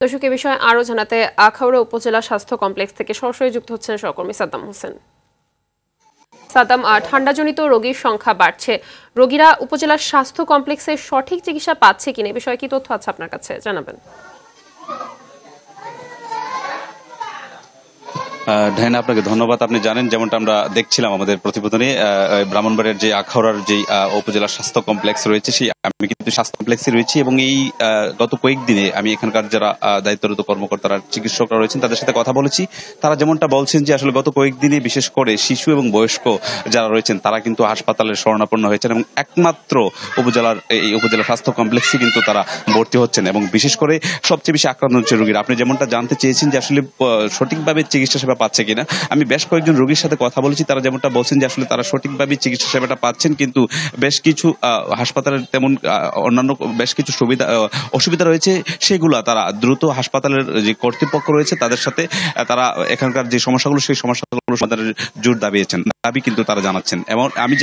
দর্শক এ বিষয়ে আরো জানাতে আখাউড়া উপজেলা স্বাস্থ্য কমপ্লেক্স থেকে সরাসরি যুক্ত হচ্ছেন সহকর্মী সাদ্দাম হোসেন। সাদ্দাম, ঠান্ডাজনিত রোগীর সংখ্যা বাড়ছে, রোগীরা উপজেলার স্বাস্থ্য কমপ্লেক্সে সঠিক চিকিৎসা পাচ্ছে কিনা, বিষয়ে কি তথ্য আছে আপনার কাছে জানাবেন? ঢাইনা, আপনাকে ধন্যবাদ। আপনি জানেন, যেমনটা আমরা দেখছিলাম আমাদের প্রতিবেদনে, ব্রাহ্মণবাড়িয়ার যে আখাউড়ার যে উপজেলা স্বাস্থ্য কমপ্লেক্স রয়েছে, সেই আমি কিন্তু স্বাস্থ্য কমপ্লেক্সে রয়েছি এবং এই গত কয়েকদিনে আমি এখানকার যারা দায়িত্বরত কর্মকর্তারা, চিকিৎসকরা রয়েছেন, তাদের সাথে কথা বলেছি। তারা যেমনটা বলছেন যে আসলে গত কয়েকদিনে বিশেষ করে শিশু এবং বয়স্ক যারা রয়েছেন তারা কিন্তু হাসপাতালের শরণাপন্ন হয়েছেন এবং একমাত্র এই উপজেলা স্বাস্থ্য কমপ্লেক্সে কিন্তু তারা ভর্তি হচ্ছেন এবং বিশেষ করে সবচেয়ে বেশি আক্রান্ত হচ্ছে রোগীরা। আপনি যেমনটা জানতে চেয়েছেন যে আসলে সঠিকভাবে চিকিৎসা সেবা পাচ্ছে কিনা, আমি বেশ কয়েকজন রোগীর সাথে কথা বলেছি। তারা যেমনটা বলছেন যে আসলে তারা সঠিকভাবে চিকিৎসা সেবাটা পাচ্ছেন, কিন্তু বেশ কিছু হাসপাতালের তেমন অন্যান্য বেশ কিছু অসুবিধা রয়েছে, সেগুলা তারা দ্রুত হাসপাতালের যে কর্তৃপক্ষ রয়েছে তাদের সাথে তারা এখানকার যে সমস্যাগুলো, সেই সমস্যাগুলো সমাধানের জোর দাবি কিন্তু তারা জানাচ্ছেন। এবং আমি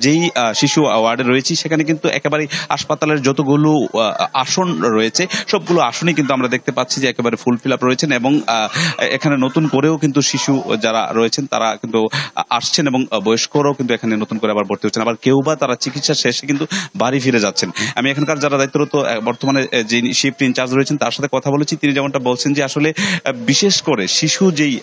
যেই শিশু ওয়ার্ডে রয়েছি, সেখানে কিন্তু একেবারে হাসপাতালের যতগুলো আসন রয়েছে সবগুলো আসনই কিন্তু আমরা দেখতে পাচ্ছি যে একেবারে ফুল ফিল আপ রয়েছেন এবং এখানে নতুন করেও কিন্তু শিশু যারা রয়েছেন তারা কিন্তু আসছেন এবং বয়স্করাও কিন্তু এখানে নতুন করে আবার ভর্তি হচ্ছেন, আবার কেউ বা তারা চিকিৎসা শেষে কিন্তু বাড়ি ফিরে যাচ্ছেন। আমি এখানকার যারা দায়িত্বরত বর্তমানে যে শিফট ইনচার্জ রয়েছেন তার সাথে কথা বলেছি। তিনি যেমনটা বলছেন যে আসলে বিশেষ করে শিশু যেই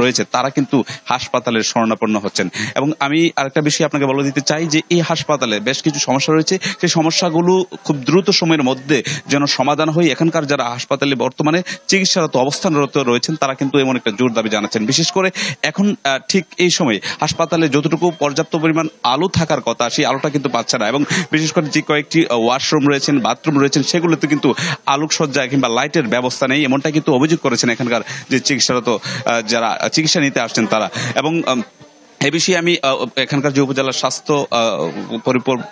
রয়েছে তারা কিন্তু হাসপাতালের শরণাপন্ন হচ্ছেন। এবং আমি আরেকটা বিষয় আপনাকে বলে দিতে চাই যে এই হাসপাতালে বেশ কিছু সমস্যা রয়েছে, সেই সমস্যাগুলো খুব দ্রুত সময়ের মধ্যে যেন সমাধান হয়। এখানকার যারা হাসপাতালে বর্তমানে চিকিৎসারত অবস্থানরত রয়েছেন তারা কিন্তু এমন একটা জোর দাবি জানাচ্ছেন। বিশেষ করে এখন ঠিক এই সময় হাসপাতালে যতটুকু পর্যাপ্ত পরিমাণ আলো থাকার কথা, সেই আলোটা কিন্তু পাচ্ছে না এবং বিশেষ করে যে কয়েকটি ওয়াশরুম রয়েছেন, বাথরুম রয়েছেন, সেগুলোতে কিন্তু আলোকসজ্জা কিংবা লাইটের ব্যবস্থা নেই, এমনটা কিন্তু অভিযোগ করেছেন এখানকার যে চিকিৎসারত যারা চিকিৎসা নিতে আসছেন তারা। এবং এ বিষয়ে আমি এখানকার যে উপজেলা স্বাস্থ্য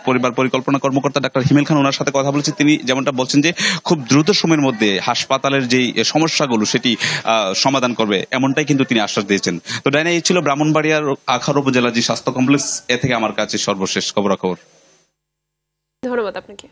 পরিবার পরিকল্পনা কর্মকর্তা ডাক্তার হিমেল খান, ওনার সাথে কথা বলেছি। তিনি যেমনটা বলছেন যে খুব দ্রুত সময়ের মধ্যে হাসপাতালের যে সমস্যাগুলো সেটি সমাধান করবে, এমনটাই কিন্তু তিনি আশ্বাস দিয়েছেন। তো ডাইনা, এই ছিল ব্রাহ্মণবাড়িয়ার আখাউড়া উপজেলা যে স্বাস্থ্য কমপ্লেক্স, এ থেকে আমার কাছে সর্বশেষ খবরাখবর। ধন্যবাদ আপনাকে।